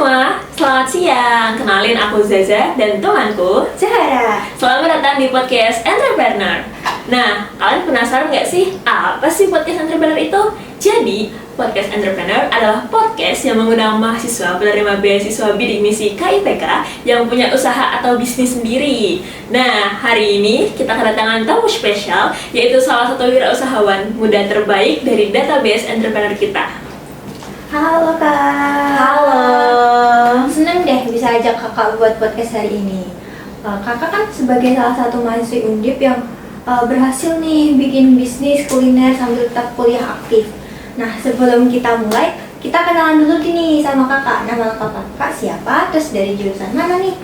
semua, selamat siang. Kenalin aku Zaza dan temanku Zahara. Selamat datang di podcast Entrepreneur. Nah, kalian penasaran nggak sih apa sih podcast Entrepreneur itu? Jadi, podcast Entrepreneur adalah podcast yang mengundang mahasiswa penerima beasiswa bidik misi KIPK yang punya usaha atau bisnis sendiri. Nah, hari ini kita kedatangan tamu spesial, yaitu salah satu wirausahawan muda terbaik dari database Entrepreneur kita. Halo Kak. Halo. Seneng deh bisa ajak Kakak buat podcast hari ini. Kakak kan sebagai salah satu mahasiswa Undip yang berhasil nih bikin bisnis kuliner sambil tetap kuliah aktif. Nah, sebelum kita mulai, kita kenalan dulu nih sama Kakak. Nama lengkap Kakak siapa? Terus dari jurusan mana nih?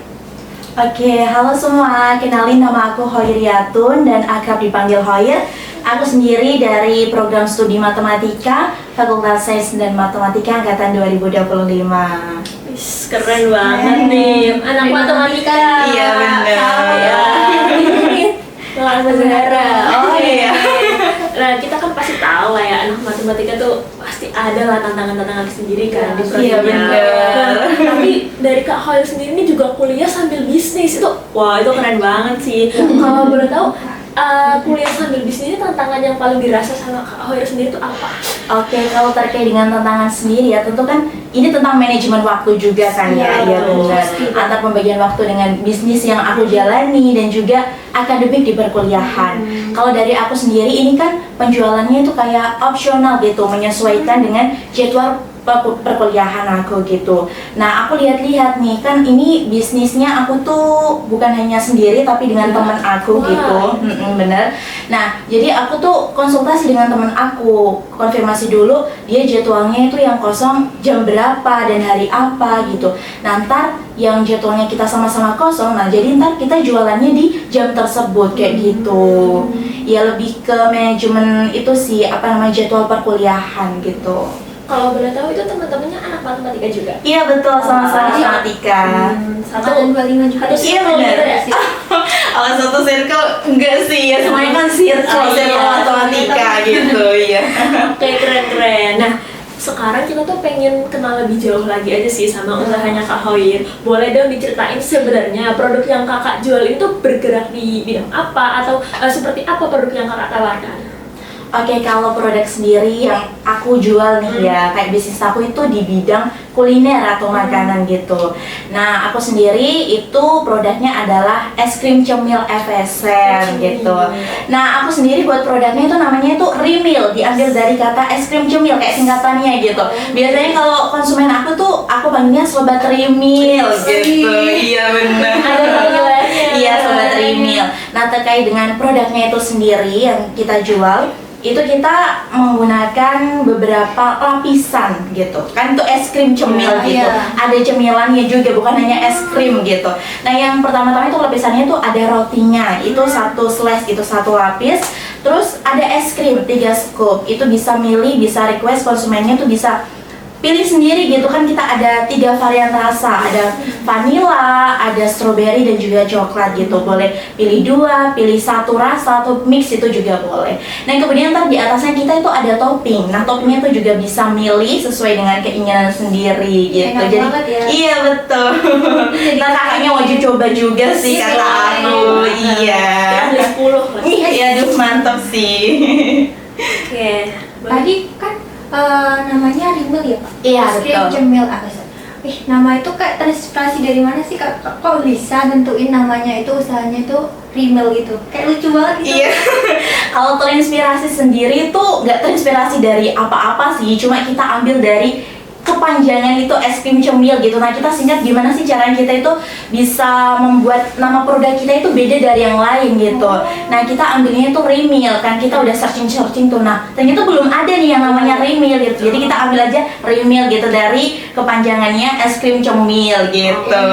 Oke, halo semua. Kenalin, nama aku Hoiriatun dan akrab dipanggil Hoir. Aku sendiri dari program studi matematika Fakultas Sains dan Matematika angkatan 2025. Keren banget nih, anak matematika. Iya, benar. Ya. Kelas Zahara. Oh iya. Nah, kita kan pasti tahu lah ya, anak matematika tuh pasti ada lah tantangan-tantangan sendiri kan di Iya, prodinya. benar. Nah, tapi dari Kak Hoir sendiri ini juga kuliah sambil bisnis itu, wah itu keren banget sih. Kalau boleh tahu, kuliah sambil bisnis ini tantangan yang paling dirasa sama Kak Hoir sendiri itu apa? Oke, kalau terkait dengan tantangan sendiri ya, tentu kan ini tentang manajemen waktu juga kan ya, Iya, benar. pasti. Antara pembagian waktu dengan bisnis yang aku jalani dan juga akademik di perkuliahan. Kalau dari aku sendiri ini kan penjualannya itu kayak opsional gitu, menyesuaikan dengan jadwal perkuliahan aku gitu. Nah, aku lihat-lihat nih kan ini bisnisnya aku tuh bukan hanya sendiri tapi dengan teman aku gitu. Bener. Nah, jadi aku tuh konsultasi dengan teman aku, konfirmasi dulu dia jadwalnya itu yang kosong jam berapa dan hari apa gitu. Nah, ntar yang jadwalnya kita sama-sama kosong, nah jadi ntar kita jualannya di jam tersebut kayak gitu. Ya lebih ke manajemen itu sih, apa namanya, jadwal perkuliahan gitu. Kalau boleh tahu itu teman-temannya anak matematika juga? Iya betul, sama-sama Iya. matematika. Angkatan 25 juga. Satu Iya, circle benar. gitu ya? Kalau satu circle enggak sih ya, semuanya kan circle, Oh, circle iya. matematika gitu ya. Oke, keren-keren. Nah, sekarang kita tuh pengen kenal lebih jauh lagi aja sih sama usahanya Kak Hoir. Boleh dong diceritain sebenarnya produk yang kakak jual itu bergerak di bidang apa atau seperti apa produk yang kakak tawarkan? Oke, kalau produk sendiri yang aku jual nih ya, kayak bisnis aku itu di bidang kuliner atau makanan gitu. Nah, aku sendiri itu produknya adalah es krim cemil FSM gitu. Nah, aku sendiri buat produknya itu namanya itu Rimil, diambil dari kata es krim cemil kayak singkatannya gitu. Biasanya kalau konsumen aku tuh aku panggilnya Sobat Rimil gitu. Iya benar. Ada panggilannya. Iya, Sobat Rimil. Nah, terkait dengan produknya itu sendiri yang kita jual, itu kita menggunakan beberapa lapisan gitu kan, itu es krim cemil gitu. Iya. Ada cemilannya juga, bukan hanya es krim gitu. Nah, yang pertama-tama itu lapisannya itu ada rotinya, itu satu slice, itu satu lapis. Terus ada es krim 3 scoop, itu bisa milih, bisa request konsumennya tuh bisa pilih sendiri gitu kan. Kita ada 3 varian rasa, ada vanilla, ada strawberry dan juga coklat gitu. Boleh pilih 2, pilih 1 rasa atau mix itu juga boleh. Nah, kemudian ntar di atasnya kita itu ada topping. Nah, toppingnya itu juga bisa milih sesuai dengan keinginan sendiri gitu. Enak Jadi banget ya. iya betul. Nah, kakaknya wajib coba juga sih kata aku. Iya. Ada 10 lah. Iya, aduh mantap sih. Oke. Tadi kan namanya Rimil ya Pak? Iya, Es krim betul. cemil apa sih? Nama itu kayak terinspirasi dari mana sih Kak? Kok bisa nentuin namanya itu, usahanya itu Rimil gitu? Kayak lucu banget gitu. Iya. Kalau terinspirasi sendiri tuh nggak terinspirasi dari apa-apa sih, cuma kita ambil dari kepanjangan itu es krim cemil gitu. Nah, kita singkat gimana sih cara kita itu bisa membuat nama produk kita itu beda dari yang lain gitu. Nah, kita ambilnya itu Rimil kan, kita udah searching tuh. Nah, ternyata belum ada nih yang namanya Rimil gitu. Jadi kita ambil aja Rimil gitu dari kepanjangannya es krim cemil gitu.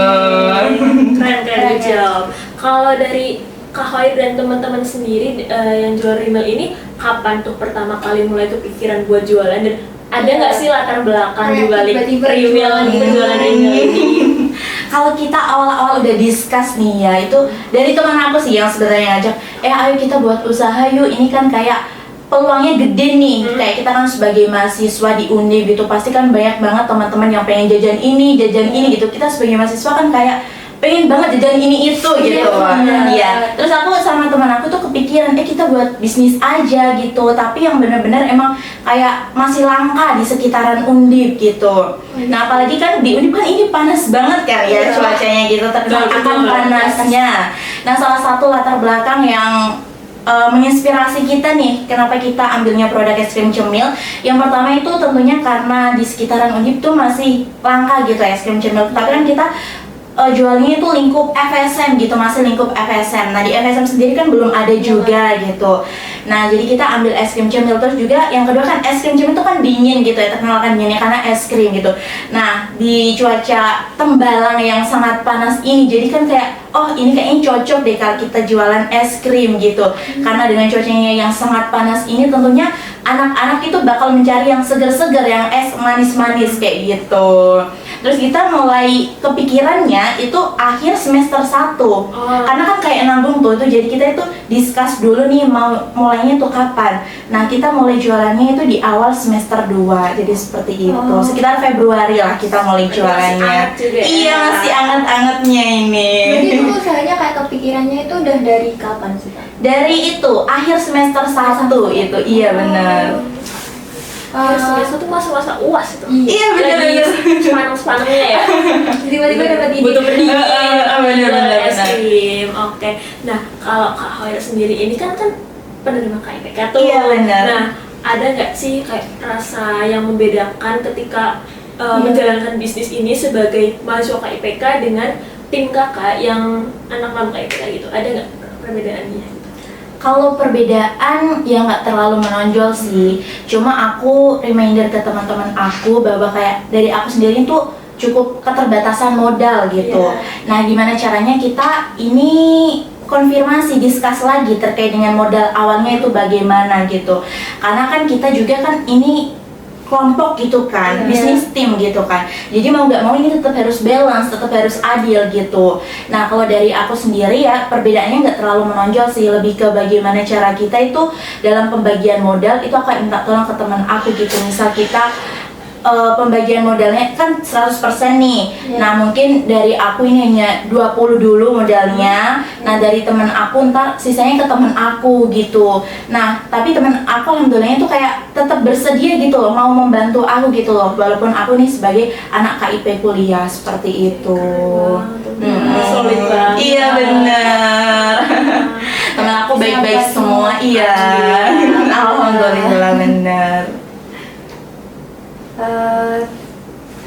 Keren good job. Kalau dari Kak Hoir dan teman-teman sendiri yang jual Rimel ini, kapan tuh pertama kali mulai tuh pikiran buat jualan, dan ada nggak sih latar belakang di Kayak balik tiba-tiba Rimel jualan gitu, ini. jualan Rimel ini? Kalau kita awal-awal udah discuss nih ya, itu dari teman aku sih yang sebenarnya ngajak, ayo kita buat usaha yuk, ini kan kayak peluangnya gede nih. Kayak kita kan sebagai mahasiswa di Undip gitu, pasti kan banyak banget teman-teman yang pengen jajan ini gitu. Kita sebagai mahasiswa kan kayak pengen banget jajan ini itu gitu. Iya. Terus aku sama teman aku tuh kepikiran, kita buat bisnis aja gitu. Tapi yang benar-benar emang kayak masih langka di sekitaran Undip gitu. Nah, apalagi kan di Undip kan ini panas banget kan ya cuacanya gitu. Terkenal akan panasnya. Nah, salah satu latar belakang yang menginspirasi kita nih, kenapa kita ambilnya produk es krim cemil. Yang pertama itu tentunya karena di sekitaran Undip tuh masih langka gitu es krim cemil. Tapi kan kita jualnya itu lingkup FSM gitu, masih lingkup FSM. Nah, di FSM sendiri kan belum ada juga gitu. Nah, jadi kita ambil es krim cemil. Terus juga yang kedua kan es krim cemil itu kan dingin gitu ya, terkenal kan dinginnya karena es krim gitu. Nah, di cuaca Tembalang yang sangat panas ini, jadi kan kayak ini kayaknya cocok deh kalau kita jualan es krim gitu. Karena dengan cuacanya yang sangat panas ini tentunya anak-anak itu bakal mencari yang seger-seger, yang es manis-manis kayak gitu. Terus kita mulai kepikirannya itu akhir semester 1. Karena kan kayak nanggung tuh, jadi kita itu discuss dulu nih mau mulainya tuh kapan. Nah, kita mulai jualannya itu di awal semester 2. Jadi seperti itu. Sekitar Februari lah kita mulai jualannya. Iya, masih anget-angetnya ini. Jadi itu usahanya kayak kepikirannya itu udah dari kapan sih, Kak? Dari itu akhir semester 1 itu. Iya, benar. Semester itu masa-masa UAS itu. Iya, benar. Panas-panasnya ya. Tiba-tiba dapat ide. Butuh berdingin. Benar. Es krim. Oke. Nah, kalau Kak Hoira sendiri ini kan penerima KIPK tuh. Iya, benar. Nah, ada nggak sih kayak rasa yang membedakan ketika menjalankan bisnis ini sebagai mahasiswa KIPK dengan tim kakak yang anak non KIPK gitu? Ada nggak perbedaannya? Kalau perbedaan ya nggak terlalu menonjol sih, cuma aku reminder ke teman-teman aku bahwa kayak dari aku sendiri tuh cukup keterbatasan modal gitu. Nah, gimana caranya kita ini konfirmasi, discuss lagi terkait dengan modal awalnya itu bagaimana gitu. Karena kan kita juga kan ini kelompok gitu kan, bisnis tim gitu kan. Jadi mau nggak mau ini tetap harus balance, tetap harus adil gitu. Nah, kalau dari aku sendiri ya perbedaannya nggak terlalu menonjol sih, lebih ke bagaimana cara kita itu dalam pembagian modal itu aku minta tolong ke teman aku gitu. Misal kita pembagian modalnya kan 100% nih. Nah, mungkin dari aku ini hanya 20 dulu modalnya. Nah, dari teman aku ntar sisanya ke teman aku gitu. Nah, tapi teman aku alhamdulillahnya tuh kayak tetap bersedia gitu loh, mau membantu aku gitu loh. Walaupun aku nih sebagai anak KIP kuliah seperti itu. Solid banget. Iya, benar. Teman aku baik-baik semua. Iya. Alhamdulillah, benar.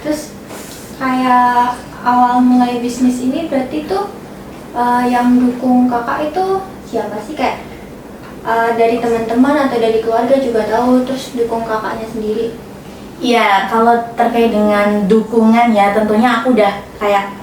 Terus kayak awal mulai bisnis ini berarti tuh yang dukung kakak itu siapa sih, kayak dari teman-teman atau dari keluarga juga tahu, terus dukung kakaknya sendiri? Iya, kalau terkait dengan dukungan ya tentunya aku udah kayak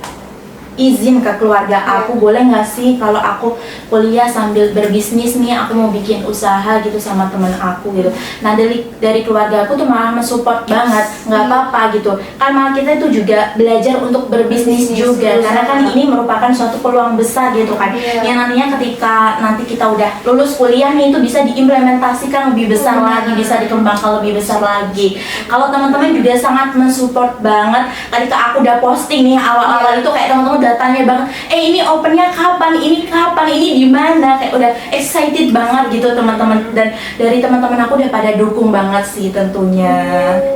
izin ke keluarga aku, boleh nggak sih kalau aku kuliah sambil berbisnis nih, aku mau bikin usaha gitu sama temen aku gitu. Nah, dari keluarga aku tuh malah mensupport banget, nggak apa-apa gitu. Kan malah kita itu juga belajar untuk berbisnis juga, karena kan ini merupakan suatu peluang besar gitu kan. Yang nantinya ketika nanti kita udah lulus kuliah nih itu bisa diimplementasikan lebih besar lagi, bisa dikembangkan lebih besar lagi. Kalau teman-teman juga sangat mensupport banget. Ketika aku udah posting nih awal-awal itu kayak teman-teman udah tanya banget, ini opennya kapan, ini di mana, kayak udah excited banget gitu teman-teman. Dan dari teman-teman aku udah pada dukung banget sih tentunya.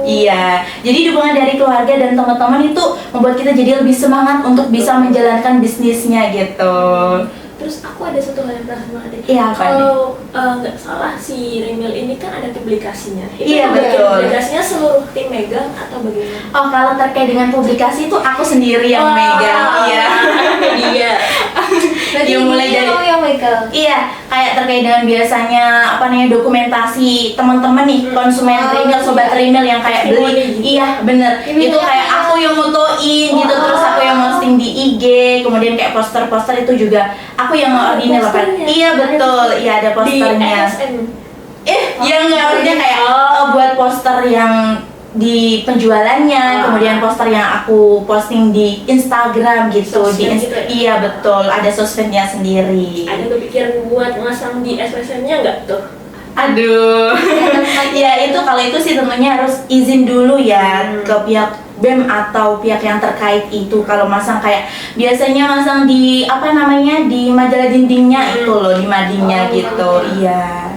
Iya, jadi dukungan dari keluarga dan teman-teman itu membuat kita jadi lebih semangat untuk bisa menjalankan bisnisnya gitu. Terus aku ada satu hal yang penasaran deh. Iya, kalau nggak salah si Remil ini kan ada publikasinya. Itu Iya, betul. Publikasinya seluruh tim megang atau bagaimana? Oh, kalau terkait dengan publikasi itu aku sendiri yang megang. Iya. Iya. Berarti Yang mulai ini dari kamu yang megang? Iya, kayak terkait dengan biasanya dokumentasi teman-teman nih, konsumen Remil, sobat Remil yang kayak beli. Iya, bener. Itu kayak aku yang motoin gitu, terus aku yang posting di IG, kemudian kayak poster-poster itu juga aku yang ngordinir apa. Iya, betul. Iya, ada posternya. Di ASN. Yang ngordinir kayak buat poster yang di penjualannya, kemudian poster yang aku posting di Instagram gitu, Gitu ya? Iya, betul, ada sosmednya sendiri. Ada kepikiran buat ngasang di SSN-nya nggak tuh? Aduh, ya itu kalau itu sih tentunya harus izin dulu ya ke pihak BEM atau pihak yang terkait itu. Kalau masang kayak biasanya masang di apa namanya di majalah dindingnya itu loh, di madingnya gitu, iya.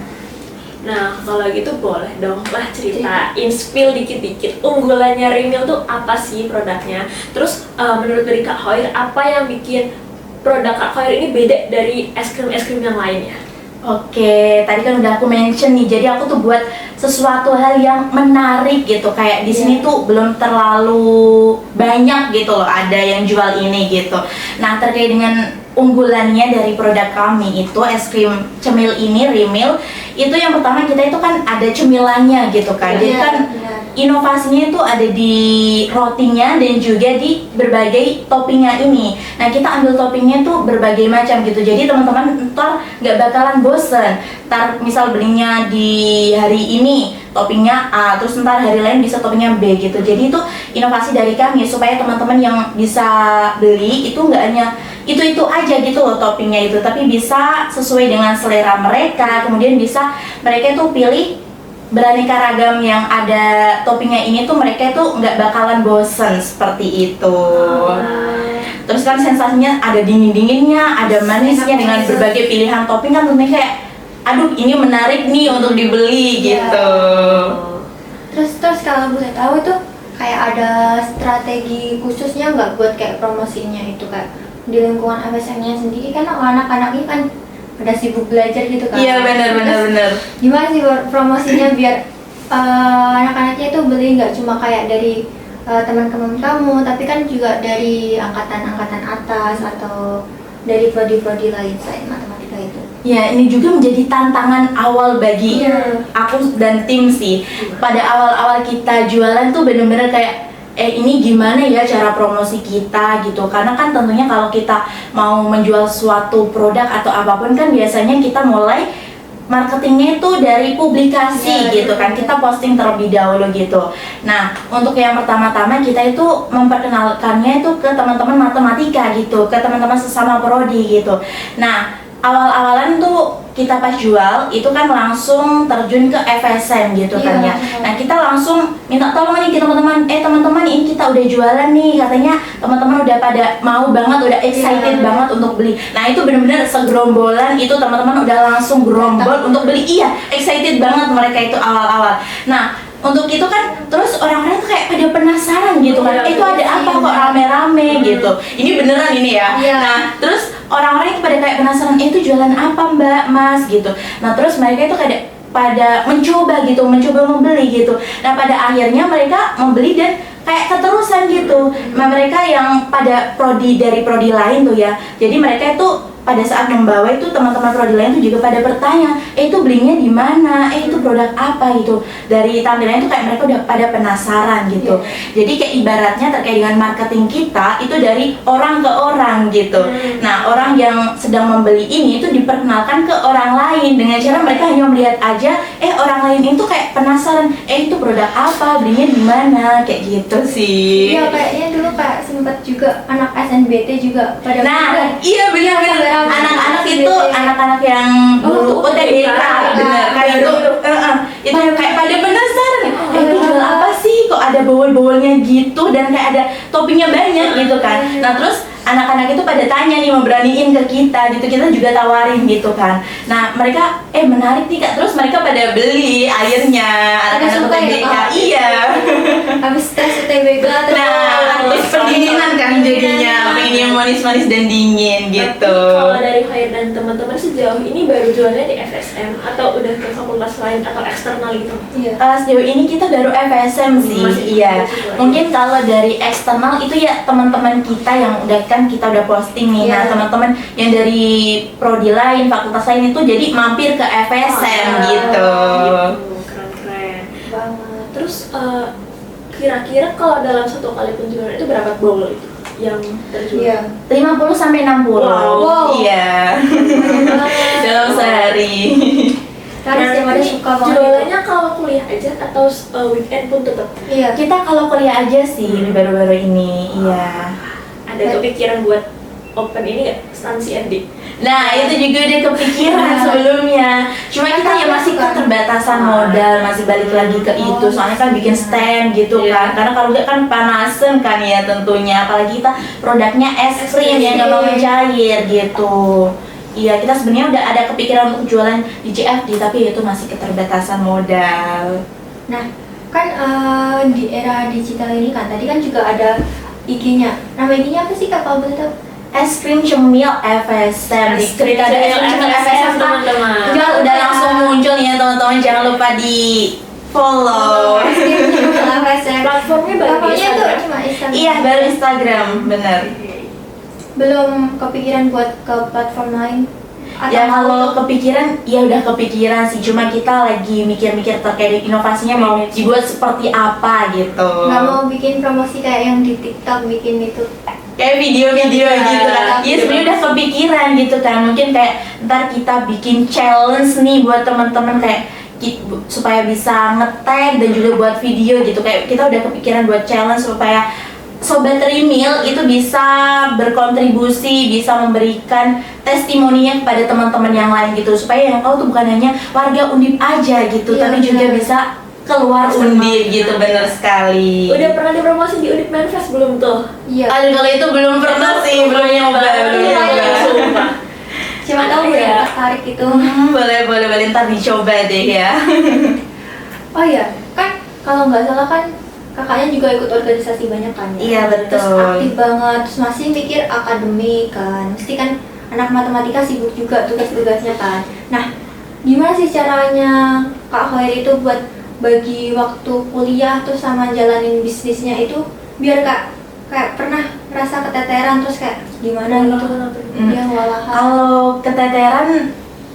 Nah, kalau gitu boleh dong lah ceritain, spill dikit-dikit unggulannya Rimil tuh apa sih produknya? Terus menurut dari Kak Hoir, apa yang bikin produk Kak Hoir ini beda dari es krim yang lainnya? Oke, tadi kan udah aku mention nih, jadi aku tuh buat sesuatu hal yang menarik gitu. Kayak di sini tuh belum terlalu banyak gitu loh, ada yang jual ini gitu. Nah, terkait dengan unggulannya dari produk kami itu es krim cemil ini, Rimil, itu yang pertama kita itu kan ada cemilannya gitu kan. Jadi kan inovasinya itu ada di rotinya dan juga di berbagai toppingnya ini. Nah, kita ambil toppingnya tuh berbagai macam gitu. Jadi teman-teman ntar nggak bakalan bosen. Ntar misal belinya di hari ini toppingnya A, terus ntar hari lain bisa toppingnya B gitu. Jadi itu inovasi dari kami supaya teman-teman yang bisa beli itu nggak hanya itu aja gitu loh toppingnya itu, tapi bisa sesuai dengan selera mereka. Kemudian bisa mereka itu pilih beraneka ragam yang ada toppingnya ini tuh, mereka tuh nggak bakalan bosen seperti itu. Terus kan sensasinya ada dingin-dinginnya, ada manisnya dengan berbagai pilihan topping kan tentunya kayak aduh ini menarik nih untuk dibeli gitu. Terus kalau boleh tahu itu kayak ada strategi khususnya nggak buat kayak promosinya itu Kak? Di lingkungan FSM-nya sendiri kan anak-anak ini kan pada sibuk belajar gitu kan. Iya benar. Gimana sih promosinya biar anak-anaknya itu beli nggak cuma kayak dari teman-teman kamu, tapi kan juga dari angkatan-angkatan atas atau dari prodi-prodi lain selain matematika itu. Ya, ini juga menjadi tantangan awal bagi aku dan tim sih. Pada awal-awal kita jualan tuh bener-bener kayak ini gimana ya cara promosi kita gitu. Karena kan tentunya kalau kita mau menjual suatu produk atau apapun kan biasanya kita mulai marketingnya itu dari publikasi gitu kan, kita posting terlebih dahulu gitu. Nah, untuk yang pertama-tama kita itu memperkenalkannya itu ke teman-teman matematika gitu, ke teman-teman sesama prodi gitu. Nah, awal-awalan tuh kita pas jual itu kan langsung terjun ke FSM gitu kan ya. Nah, kita langsung minta tolong nih ke teman-teman, teman-teman ini kita udah jualan nih, katanya teman-teman udah pada mau banget, udah excited banget untuk beli. Nah, itu benar-benar segerombolan itu teman-teman udah langsung gerombol untuk beli. Iya, excited banget mereka itu awal-awal. Nah, untuk itu kan terus orang-orang tuh kayak pada penasaran gitu kan, itu ada apa kok rame-rame gitu. Ini beneran ini ya. Nah, terus orang-orang itu pada kayak penasaran, itu jualan apa Mbak, Mas gitu. Nah, terus mereka itu kayak pada mencoba membeli gitu. Nah, pada akhirnya mereka membeli dan kayak keterusan gitu. Nah, mereka yang pada dari prodi lain tuh ya. Jadi mereka itu pada saat membawa itu teman-teman prodi lain tuh juga pada bertanya, itu belinya di mana? Itu produk apa gitu. Dari tampilannya itu kayak mereka udah pada penasaran gitu. Jadi kayak ibaratnya terkait dengan marketing kita itu dari orang ke orang gitu. Nah, orang yang sedang membeli ini itu diperkenalkan ke orang lain dengan cara mereka hanya melihat aja, orang lain itu kayak penasaran, itu produk apa? Belinya di mana? Kayak gitu sih. Iya, kayaknya dulu Kak sempat juga anak SNBT juga pada iya benar-benar. Anak-anak itu anak-anak yang dulu UTBK bener kayak itu kayak pada penasaran itu jual apa sih, kok ada bowol-bowolnya gitu dan kayak ada toppingnya banyak gitu kan. Nah, terus anak-anak itu pada tanya nih, mau beraniin ke kita gitu, kita juga tawarin gitu kan. Nah, mereka menarik nih Kak, terus mereka pada beli akhirnya anak-anak UTBK. Iya. Habis tes UTBK terus terus pendinginan kan jadinya, pengen yang manis-manis dan dingin gitu. Kalau dari Hoir dan teman-teman sejauh ini baru jualnya di FSM atau udah ke fakultas lain atau eksternal gitu? Sejauh ini kita baru FSM sih. Iya. Mungkin kalau dari eksternal itu ya teman-teman kita yang udah kan kita udah posting nih. Nah, teman-teman yang dari prodi lain, fakultas lain itu jadi mampir ke FSM gitu. Keren-keren banget. Terus kira-kira kalau dalam satu kali penjualan itu berapa bowl itu yang terjual? 50 sampai 60. Wow. Iya. Dalam sehari. Karena setiap ada suka banget. Jualannya kalau kuliah aja atau weekend pun tetap? Iya. Kita kalau kuliah aja sih baru-baru ini. Iya. Ada kepikiran buat open ini nggak, stand CFD? Nah, itu juga udah kepikiran sebelumnya. Cuma kita ya masih keterbatasan modal, masih balik lagi ke itu. Soalnya kan bikin stand gitu kan. Karena kalau enggak kan panasen kan ya tentunya. Apalagi kita produknya es krim yang nggak mau mencair gitu. Iya, kita sebenarnya udah ada kepikiran untuk jualan di CFD, tapi itu masih keterbatasan modal. Nah, kan di era digital ini kan tadi kan juga ada IG-nya. Nama IG-nya apa sih Kak kalau boleh tahu? Es krim cemil FSM. Di cerita ada es krim cemil FSM teman-teman. Jangan udah langsung muncul ya teman-teman, jangan lupa di follow. Platformnya baru di Platformnya itu Instagram. cuma Instagram. Iya, baru Instagram, bener. Belum kepikiran buat ke platform lain? Atau Ya mau kalau itu? kepikiran, ya udah kepikiran sih. Cuma kita lagi mikir-mikir terkait inovasinya mau dibuat seperti apa gitu. nggak mau bikin promosi kayak yang di TikTok bikin itu. Kayak video-video Iya, gitu kan. Iya sebenarnya udah kepikiran gitu kan. Mungkin kayak ntar kita bikin challenge nih buat teman-teman kayak supaya bisa nge-tag dan juga buat video gitu. Kayak kita udah kepikiran buat challenge supaya Sobat Remil itu bisa berkontribusi, bisa memberikan testimoninya kepada teman-teman yang lain gitu, supaya yang tahu tuh bukan hanya warga Undip aja gitu, Iya, tapi juga benar. bisa keluar Undip gitu, bener sekali. Udah pernah dipromosi di Undip Manifest belum tuh? Iya. Aduh kalau itu belum pernah sih, belum nyoba, belum nyoba. Sumpah. Siapa tahu Iya. ya tertarik itu. Boleh ntar dicoba deh ya. Oh iya, kan kalau nggak salah kan kakaknya juga ikut organisasi banyak kan ya? Iya, betul. Terus aktif banget, terus masih mikir akademik kan. Mesti kan anak matematika sibuk juga tugas-tugasnya kan. Nah, gimana sih caranya Kak Khairi itu buat bagi waktu kuliah terus sama jalanin bisnisnya itu biar kayak pernah merasa keteteran terus kayak gimana gitu? Dia kewalahan. Kalau keteteran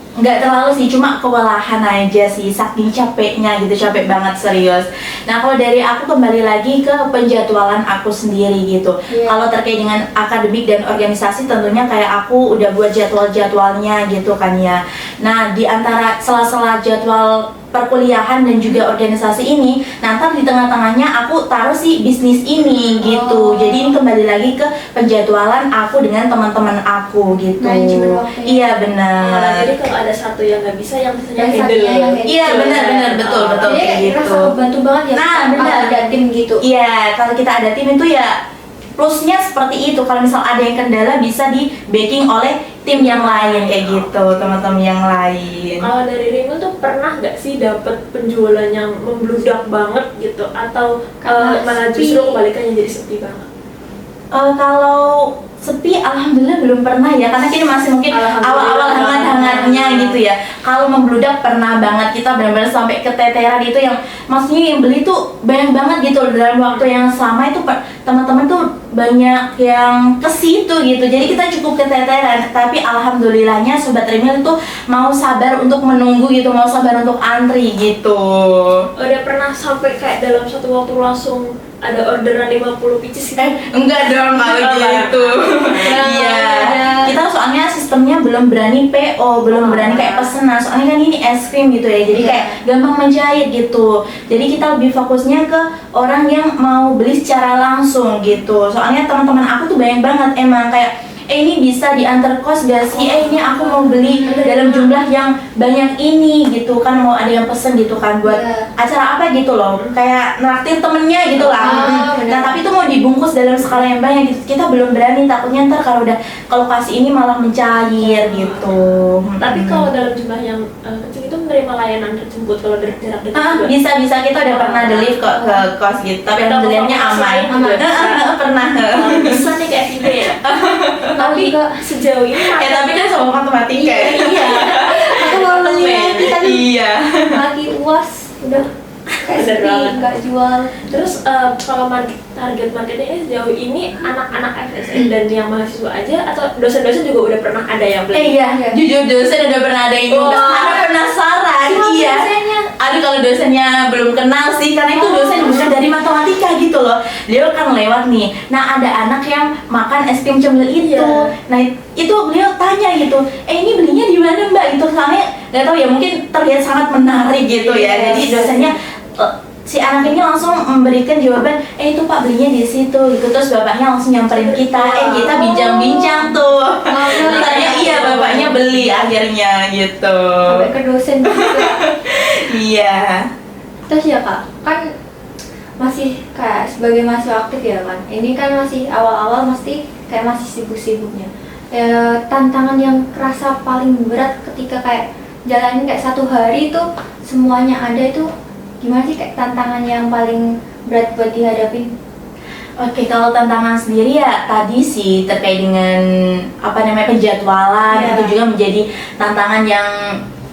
nggak terlalu sih, cuma kewalahan aja sih, saking capeknya gitu, capek banget serius. Nah kalau dari aku kembali lagi ke penjadwalan aku sendiri gitu. Iya. Kalau terkait dengan akademik dan organisasi tentunya kayak aku udah buat jadwal-jadwalnya gitu kan ya. Nah di antara sela-sela jadwal perkuliahan dan juga organisasi ini, nanti di tengah-tengahnya aku taruh sih bisnis ini gitu. Oh. Jadi ini kembali lagi ke penjadwalan aku dengan teman-teman aku gitu. Manajemen waktunya. Iya benar. Jadi kalau ada satu yang nggak bisa, yang sisanya Yang handle. satunya yang handle. Iya benar betul Jadi kayak kayak rasa gitu. kebantu banget ya Nah, kalau benar. ada tim gitu. Iya, kalau kita ada tim itu ya plusnya seperti itu. Kalau misal ada yang kendala bisa di backing oleh tim yang lain kayak gitu, teman-teman yang lain. Kalau dari Rimul tuh pernah nggak sih dapat penjualan yang membludak banget gitu, atau Karena malah sepi. justru kebalikannya jadi sepi banget? Kalau sepi alhamdulillah belum pernah ya, karena kita masih mungkin Alhamdulillah. awal-awal hangat-hangatnya gitu ya. Kalau membludak pernah banget, kita benar-benar sampai keteteran itu, yang maksudnya yang beli tuh banyak banget gitu dalam waktu yang sama itu teman-teman tuh banyak yang ke situ gitu. Jadi kita cukup keteteran, tapi alhamdulillahnya Sobat Remil itu mau sabar untuk menunggu gitu, mau sabar untuk antri gitu. Udah pernah sampai kayak dalam satu waktu langsung ada orderan 50 pieces gitu? Enggak dong kalau gitu. Iya. Kita soalnya sistemnya belum berani PO, belum berani kayak pesenan. Soalnya kan ini es krim gitu ya. Jadi Iya. kayak gampang menjahit gitu. Jadi kita lebih fokusnya ke orang yang mau beli secara langsung gitu. Soalnya teman-teman aku tuh banyak banget emang kayak ini bisa diantar kos gak sih? Ini aku mau beli dalam jumlah yang banyak ini gitu kan, mau ada yang pesen gitu kan buat Iya. acara apa gitu loh, kayak naktir temennya gitu lah. Oh, benar. Nah tapi itu mau dibungkus dalam skala yang banyak gitu, kita belum berani, takutnya ntar kalau kasih ini malah mencair gitu. Tapi kalau dalam jumlah yang kecil itu menerima layanan terjemput kalau dari jarak dekat juga? bisa kita udah pernah deliver kok ke kos gitu, tapi Atau alhamdulillahnya konfirmasi aman. lain juga? Pernah. Bisa nih kayak gitu ya. Tapi juga. sejauh ini Tapi kan sama matematika ya. Iya. Aku mau beli lagi tapi Iya. lagi UAS udah kayak Bener sepi, banget. nggak jual. Terus kalau target marketnya ini sejauh ini anak-anak FSM dan yang mahasiswa aja, atau dosen-dosen juga udah pernah ada yang beli? Iya, Iya. jujur dosen udah pernah ada yang nyumbang, Wah. karena penasaran. Siapa Iya. dosennya? Aduh kalau dosennya belum kenal sih, karena itu dosen bukan dari matematika gitu loh. Dia kan lewat nih. Nah ada anak yang makan es krim cemil itu. Iya. Nah itu beliau tanya gitu, ini belinya di mana mbak? Itu soalnya nggak tahu ya, mungkin terlihat sangat menarik gitu ya. Iya. Jadi dosennya si anak ini langsung memberikan jawaban, itu Pak belinya di situ gitu. Terus bapaknya langsung nyamperin kita, kita bincang-bincang tuh. Ternyata iya bapaknya beli akhirnya gitu. Sampai ke dosen juga. Iya. Terus ya Kak, kan masih kayak sebagai mahasiswa aktif ya kan. Ini kan masih awal-awal mesti kayak masih sibuk-sibuknya. Tantangan yang kerasa paling berat ketika kayak jalanin kayak 1 hari itu semuanya ada itu gimana sih, kayak tantangan yang paling berat buat dihadapin? Oke, kalau tantangan sendiri ya tadi sih terkait dengan penjadwalan, itu juga menjadi tantangan yang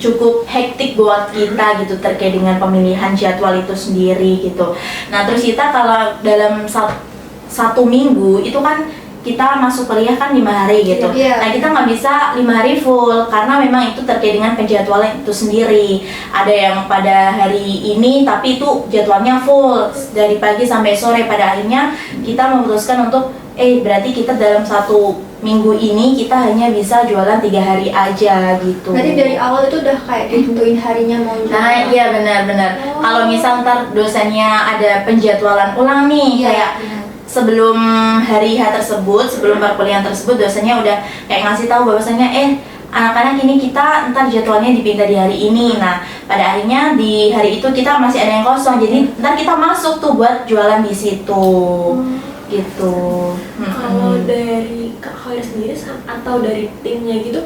cukup hektik buat kita gitu, terkait dengan pemilihan jadwal itu sendiri gitu. Nah terus kita kalau dalam satu minggu itu kan kita masuk kuliah kan 5 hari gitu. Nah kita nggak bisa 5 hari full karena memang itu terkait dengan penjadwalan itu sendiri. Ada yang pada hari ini tapi itu jadwalnya full dari pagi sampai sore. Pada akhirnya kita memutuskan untuk berarti kita dalam 1 minggu ini kita hanya bisa jualan 3 hari aja gitu. Berarti dari awal itu udah kayak ditentuin harinya mau jualan. Nah iya benar-benar. Kalau misal ntar dosennya ada penjadwalan ulang nih, kayak sebelum hari H tersebut, sebelum perkuliahan tersebut, dosennya udah kayak ngasih tahu bahwasannya anak-anak ini kita ntar jadwalnya dipindah di hari ini. Nah pada akhirnya di hari itu kita masih ada yang kosong, jadi ntar kita masuk tuh buat jualan di situ gitu. Kalau dari Kak Khaira sendiri atau dari timnya gitu,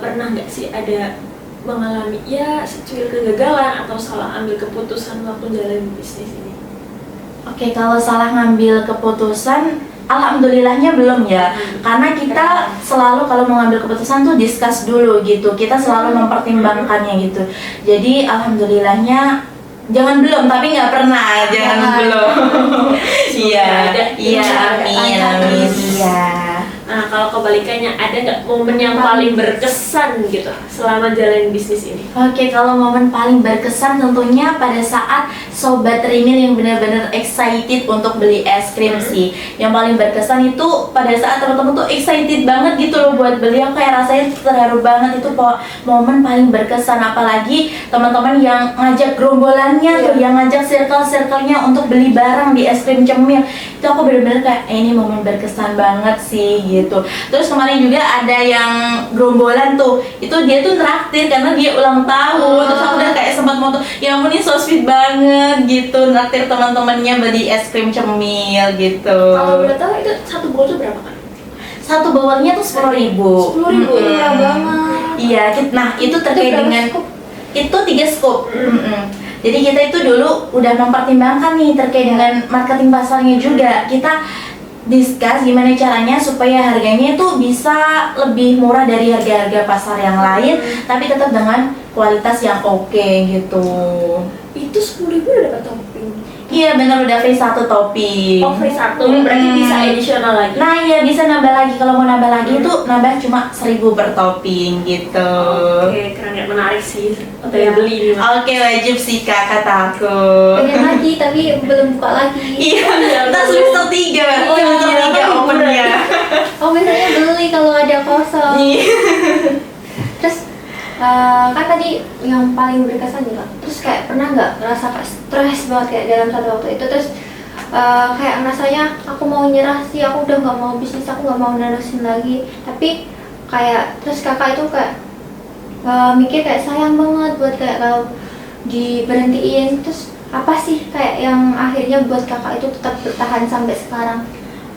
pernah nggak sih ada mengalami ya secuil kegagalan atau salah ambil keputusan waktu jalan bisnis ini? Oke, kalau salah ngambil keputusan, alhamdulillahnya belum ya. Karena kita selalu kalau mau ngambil keputusan tuh discuss dulu gitu. Kita selalu mempertimbangkannya gitu. Jadi alhamdulillahnya jangan belum, tapi nggak pernah. Jangan belum. Iya, amin. Iya. Nah, kalau kebalikannya, ada nggak momen yang paling berkesan gitu selama jalanin bisnis ini? Oke, kalau momen paling berkesan tentunya pada saat Sobat Rimil yang benar-benar excited untuk beli es krim sih. Yang paling berkesan itu pada saat teman-teman tuh excited banget gitu loh buat beli. Aku kayak rasanya terharu banget, itu momen paling berkesan. Apalagi teman-teman yang ngajak gerombolannya tuh, yang ngajak circle-circle-nya untuk beli barang di es krim Cemil. Itu aku benar-benar kayak ini momen berkesan banget sih gitu. Terus kemarin juga ada yang gerombolan tuh, itu dia tuh traktir karena dia ulang tahun. Terus aku udah kayak sempat mau tuh, ya ampun ini so sweet banget gitu, traktir teman-temannya beli es krim Cemil gitu. Kalau boleh tahu itu satu bowl tuh berapa kan? Satu bawalnya tuh 10.000. 10.000, murah banget. Iya, nah itu terkait dengan itu 3 scoop. Jadi kita itu dulu udah mempertimbangkan nih terkait dengan marketing pasarnya juga. Kita discuss gimana caranya supaya harganya itu bisa lebih murah dari harga-harga pasar yang lain, tapi tetap dengan kualitas yang oke gitu. Itu 10.000 udah dapat topping? Iya benar, udah free 1 topping. Oh free 1, berarti bisa additional lagi? Nah iya bisa nambah lagi, kalau mau nambah lagi itu nambah cuma 1.000 per topping gitu. Oke, keren ya, menarik sih. Oke, beli nih. Oke, wajib sih Kak, kata aku. Pengen lagi tapi belum buka lagi. Iya, kita semester 3. Oh iya, semester 3 opennya. Oh biasanya beli kalau ada kosong. Terus kan tadi yang paling berkesan juga. Terus kayak pernah nggak ngerasa kayak stres banget kayak dalam satu waktu itu, terus kayak rasanya aku mau nyerah sih, aku udah nggak mau bisnis, aku nggak mau nerusin lagi. Tapi kayak terus kakak itu kayak mikir kayak sayang banget buat kayak kalau diberhentiin. Terus apa sih kayak yang akhirnya buat kakak itu tetap bertahan sampai sekarang?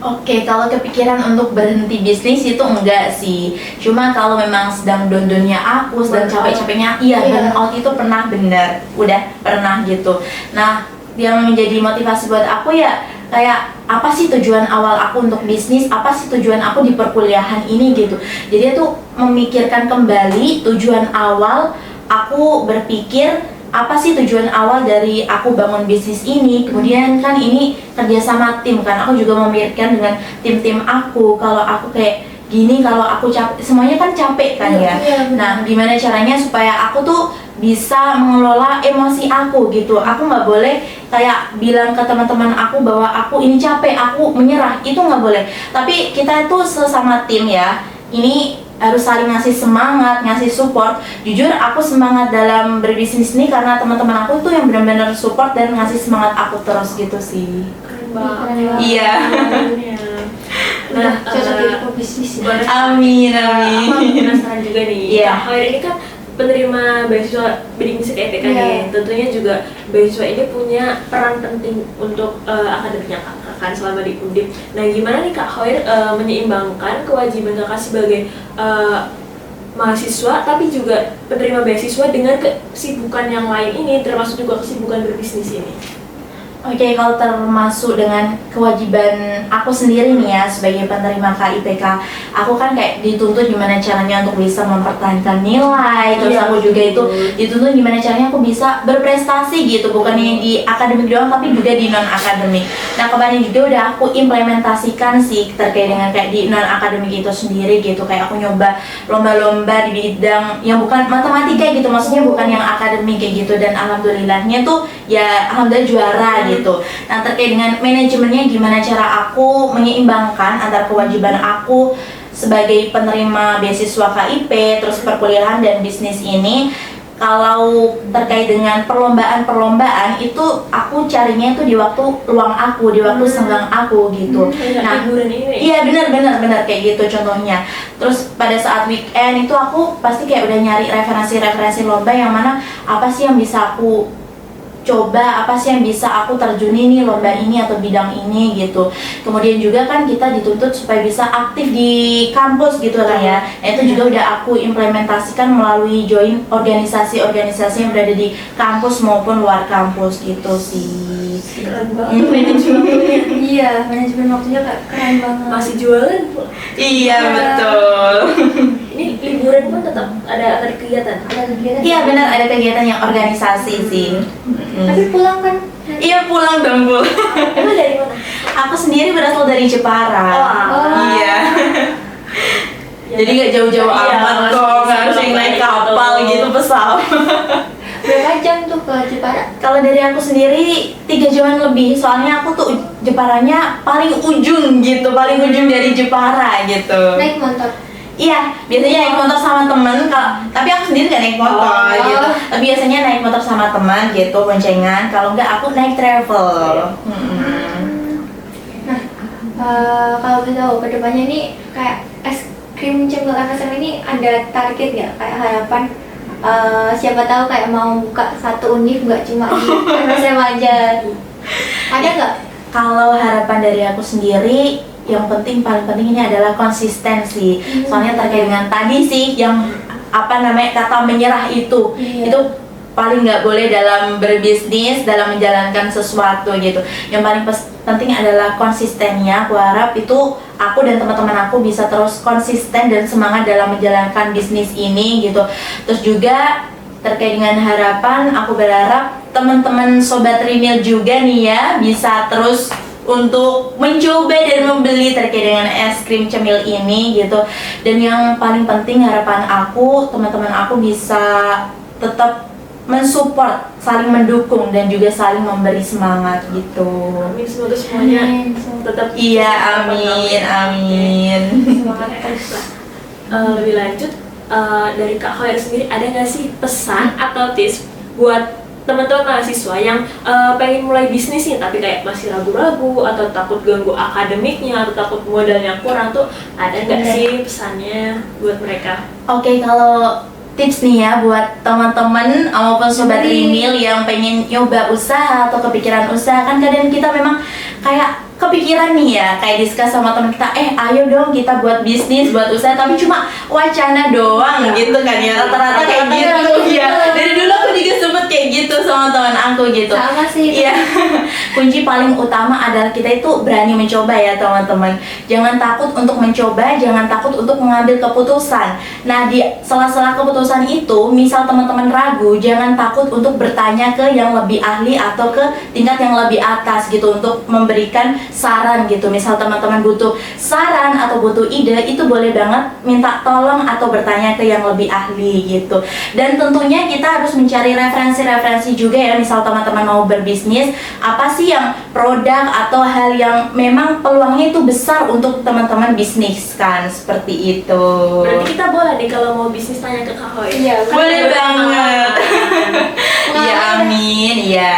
Oke, kalau kepikiran untuk berhenti bisnis itu enggak sih. Cuma kalau memang sedang down-downnya aku, sedang capek-capeknya, burnout itu pernah, bener, udah pernah gitu. Nah, yang menjadi motivasi buat aku ya kayak apa sih tujuan awal aku untuk bisnis, apa sih tujuan aku di perkuliahan ini gitu. Jadi itu memikirkan kembali tujuan awal aku berpikir apa sih tujuan awal dari aku bangun bisnis ini. Kemudian kan ini kerja sama tim kan, aku juga memikirkan dengan tim-tim aku. Kalau aku kayak gini, kalau aku capek, semuanya kan capek kan ya. Nah gimana caranya supaya aku tuh bisa mengelola emosi aku gitu. Aku nggak boleh kayak bilang ke teman-teman aku bahwa aku ini capek, aku menyerah, itu nggak boleh. Tapi kita itu sesama tim ya, ini harus saling ngasih semangat, ngasih support. Jujur aku semangat dalam berbisnis ini karena teman-teman aku tuh yang benar-benar support dan ngasih semangat aku terus gitu sih. Keren Keren banget. banget. Iya. Nah, Nah, cocok jadi pebisnis ya. boleh. Amin, Aku amin. penasaran juga nih. Iya. Kak Khair ini kan penerima beasiswa bidding musik EPK Iya. nih. Tentunya juga beasiswa ini punya peran penting untuk akademiknya kakak kan selama di Undip. Nah, gimana nih Kak Khair menyeimbangkan kewajiban kakak sebagai mahasiswa tapi juga penerima beasiswa dengan kesibukan yang lain ini, termasuk juga kesibukan berbisnis ini? Oke, kalau termasuk dengan kewajiban aku sendiri nih ya sebagai penerima KIPK, aku kan kayak dituntut gimana caranya untuk bisa mempertahankan nilai, terus Iya, aku juga itu betul. dituntut gimana caranya aku bisa berprestasi gitu, bukannya di akademik doang tapi juga di non akademik. Nah kemarin juga udah aku implementasikan sih terkait dengan kayak di non akademik itu sendiri gitu, kayak aku nyoba lomba-lomba di bidang yang bukan matematika gitu, maksudnya bukan yang akademik kayak gitu, dan alhamdulillahnya tuh ya alhamdulillah juara gitu. Nah terkait dengan manajemennya gimana cara aku menyeimbangkan antara kewajiban aku sebagai penerima beasiswa KIP terus perkuliahan dan bisnis ini. Kalau terkait dengan perlombaan itu aku carinya itu di waktu luang aku, di waktu senggang aku gitu. Kayak Nah, liburan ini. iya benar kayak gitu contohnya. Terus pada saat weekend itu aku pasti kayak udah nyari referensi lomba yang mana apa sih yang bisa aku coba, apa sih yang bisa aku terjuni nih lomba ini atau bidang ini gitu. Kemudian juga kan kita dituntut supaya bisa aktif di kampus gitu kan ya. Nah, itu juga udah aku implementasikan melalui join organisasi-organisasi yang berada di kampus maupun luar kampus gitu sih. Keren banget manajemen waktunya. Iya, manajemen waktunya keren banget. Masih jualan pula. Iya betul. Ini liburan pun tetap ada kegiatan. Ada kegiatan. Iya benar, ada kegiatan yang organisasi sih. Tapi pulang kan? Iya pulang dong Bu. Emang dari mana? Aku sendiri berasal dari Jepara. Oh. Iya. Jadi nggak jauh-jauh Iya, amat masih kok, nggak harus bisa yang naik gitu. kapal gitu pesawat. Berapa jam tuh ke Jepara? Kalau dari aku sendiri 3 jaman lebih, soalnya aku tuh Jeparanya paling ujung gitu, paling ujung dari Jepara gitu. Naik motor. Iya, biasanya naik motor sama temen, tapi aku sendiri gak naik motor Oh. gitu. Tapi biasanya naik motor sama teman gitu, boncengan. Kalau enggak aku naik travel. Nah, kalau bisa tahu kedepannya ini kayak es krim cemil MSM ini ada target nggak? Kayak harapan siapa tahu kayak mau buka satu univ nggak cuma di MSM aja. Ada nggak? Kalau harapan dari aku sendiri, yang paling penting ini adalah konsistensi. Soalnya terkait dengan tadi sih yang kata menyerah itu, Iya. itu paling nggak boleh dalam berbisnis, dalam menjalankan sesuatu gitu. Yang paling penting adalah konsistennya. Aku harap itu aku dan teman-teman aku bisa terus konsisten dan semangat dalam menjalankan bisnis ini gitu. Terus juga terkait dengan harapan, aku berharap teman-teman Sobat Rimil juga nih ya bisa terus untuk mencoba dan membeli terkait dengan es krim cemil ini gitu. Dan yang paling penting harapan aku, teman-teman aku bisa tetap mensupport, saling mendukung dan juga saling memberi semangat gitu. Amin, semoga semuanya Amin. tetap Iya, amin. Semangat terus. Lebih lanjut dari Kak Khair sendiri, ada nggak sih pesan atau tips buat teman-teman mahasiswa yang pengen mulai bisnis nih tapi kayak masih ragu-ragu atau takut ganggu akademiknya atau takut modalnya kurang, tuh ada nggak sih pesannya buat mereka? Oke, kalau tips nih ya buat teman-teman maupun Sobat Rimil yang pengen nyoba usaha atau kepikiran usaha, kan kadang kita memang kayak kepikiran nih ya, kayak discuss sama teman kita, ayo dong kita buat bisnis, buat usaha, tapi cuma wacana doang gitu kan ya, rata-rata kayak gitu ya. Dari dulu aku juga sempet kayak gitu sama teman aku gitu. Sama sih. Iya. Kunci paling utama adalah kita itu berani mencoba ya teman-teman. Jangan takut untuk mencoba, jangan takut untuk mengambil keputusan. Nah, di sela-sela keputusan itu, misal teman-teman ragu, jangan takut untuk bertanya ke yang lebih ahli atau ke tingkat yang lebih atas gitu untuk memberikan saran gitu. Misal teman-teman butuh saran atau butuh ide, itu boleh banget minta tolong atau bertanya ke yang lebih ahli gitu. Dan tentunya kita harus mencari referensi-referensi juga ya. Misal teman-teman mau berbisnis, apa sih yang produk atau hal yang memang peluangnya itu besar untuk teman-teman bisnis kan, seperti itu. Berarti kita boleh nih kalau mau bisnis tanya ke Kak Hoi. Iya, kan Boleh banget. Pengalaman Iya, udah- amin. Iya.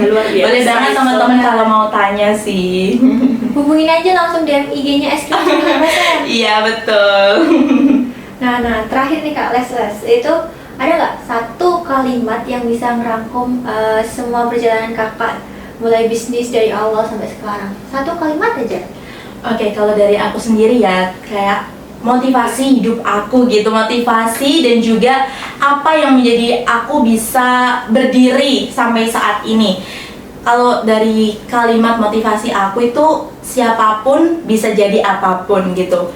Luar biasa. Boleh banget teman-teman kalau mau tanya sih. hubungin aja langsung DM IG-nya es krim Cemilan. Iya, betul. Nah, terakhir nih Kak, Les, itu ada nggak satu kalimat yang bisa ngerangkum semua perjalanan kakak mulai bisnis dari awal sampai sekarang? Satu kalimat aja. Oke, kalau dari aku sendiri ya, kayak motivasi hidup aku gitu, motivasi dan juga apa yang menjadi aku bisa berdiri sampai saat ini. Kalau dari kalimat motivasi aku itu, siapapun bisa jadi apapun gitu.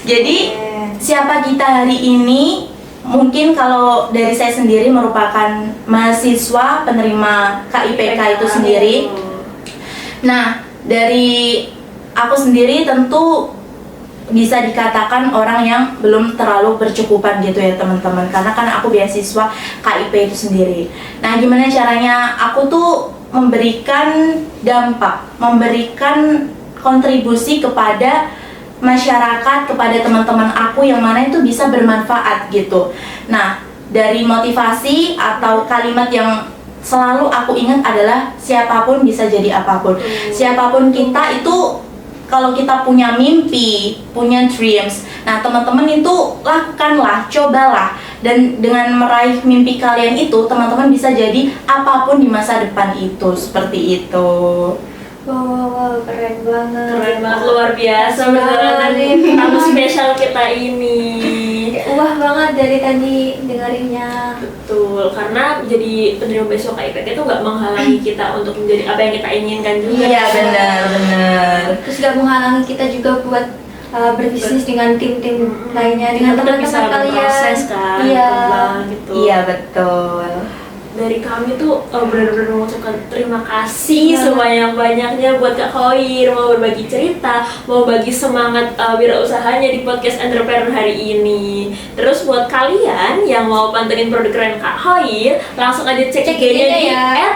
Jadi siapa kita hari ini, mungkin kalau dari saya sendiri merupakan mahasiswa penerima KIPK itu sendiri. Nah, dari aku sendiri tentu bisa dikatakan orang yang belum terlalu bercukupan gitu ya teman-teman, karena kan aku beasiswa KIP itu sendiri. Nah, gimana caranya aku tuh memberikan dampak, memberikan kontribusi kepada masyarakat, kepada teman-teman aku yang mana itu bisa bermanfaat gitu. Nah, dari motivasi atau kalimat yang selalu aku ingat adalah siapapun bisa jadi apapun. Siapapun kita itu, kalau kita punya mimpi, punya dreams, nah teman-teman itu lakukanlah, cobalah. Dan dengan meraih mimpi kalian itu, teman-teman bisa jadi apapun di masa depan itu, seperti itu. Wow, keren banget. Keren banget, luar biasa Keren perjalanan banget. tamu spesial kita ini. Wah banget dari tadi dengerinnya. Betul, karena jadi penerima beasiswa KIPK itu nggak menghalangi kita untuk menjadi apa yang kita inginkan juga. Iya, benar. Terus gak menghalangi kita juga buat berbisnis dengan tim-tim lainnya, dengan Kita bisa teman-teman kalian. berproses kan, Iya. berkembang gitu. Iya, betul. Dari kami tuh benar-benar mengucapkan terima kasih Iya. sebanyak-banyaknya buat Kak Khoir, mau berbagi cerita, mau bagi semangat wirausahanya di podcast Entrepreneur hari ini. Terus buat kalian yang mau pantengin produk keren Kak Khoir, langsung aja cek Cek IG-nya IG-nya di ya.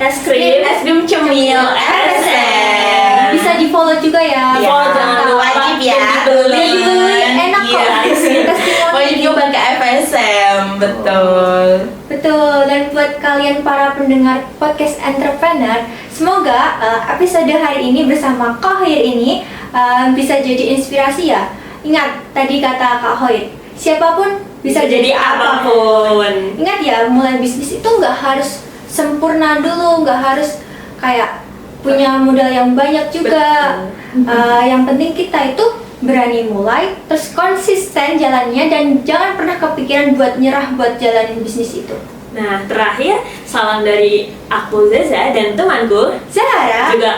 @eskrim Cemil SN. Bisa di follow juga ya. Iya, Oh, jangan lupa wajib ya. dibeli. Enak kok. Iya. Testimoni. Wajib coba ke FSM, betul. Betul, dan buat kalian para pendengar podcast Entrepreneur, semoga episode hari ini bersama Kak Khoir ini bisa jadi inspirasi ya. Ingat tadi kata Kak Khoir, siapapun Bisa jadi apapun. Ingat ya, mulai bisnis itu nggak harus sempurna dulu, nggak harus kayak punya modal yang banyak juga. Yang penting kita itu berani mulai, terus konsisten jalannya, dan jangan pernah kepikiran buat nyerah buat jalanin bisnis itu. Nah, terakhir salam dari aku Zaza dan temanku Zahara, juga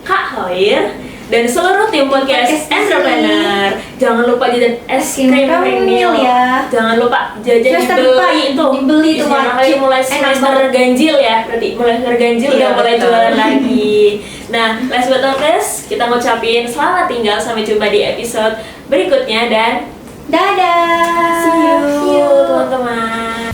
Kak Khoir dan seluruh tim podcast Podcast Entrepreneur. Jangan lupa jajan es krim Renil ya. Jangan lupa jajan Semester dibeli depan, tuh. dibeli tuh, Isinya wajib. makanya mulai Enak semester banget. ganjil ya. Berarti mulai semester ganjil Iya, udah mulai betul. jualan lagi. Nah, last but not least, kita ngucapin selamat tinggal, sampai jumpa di episode berikutnya dan dadah. see you teman-teman.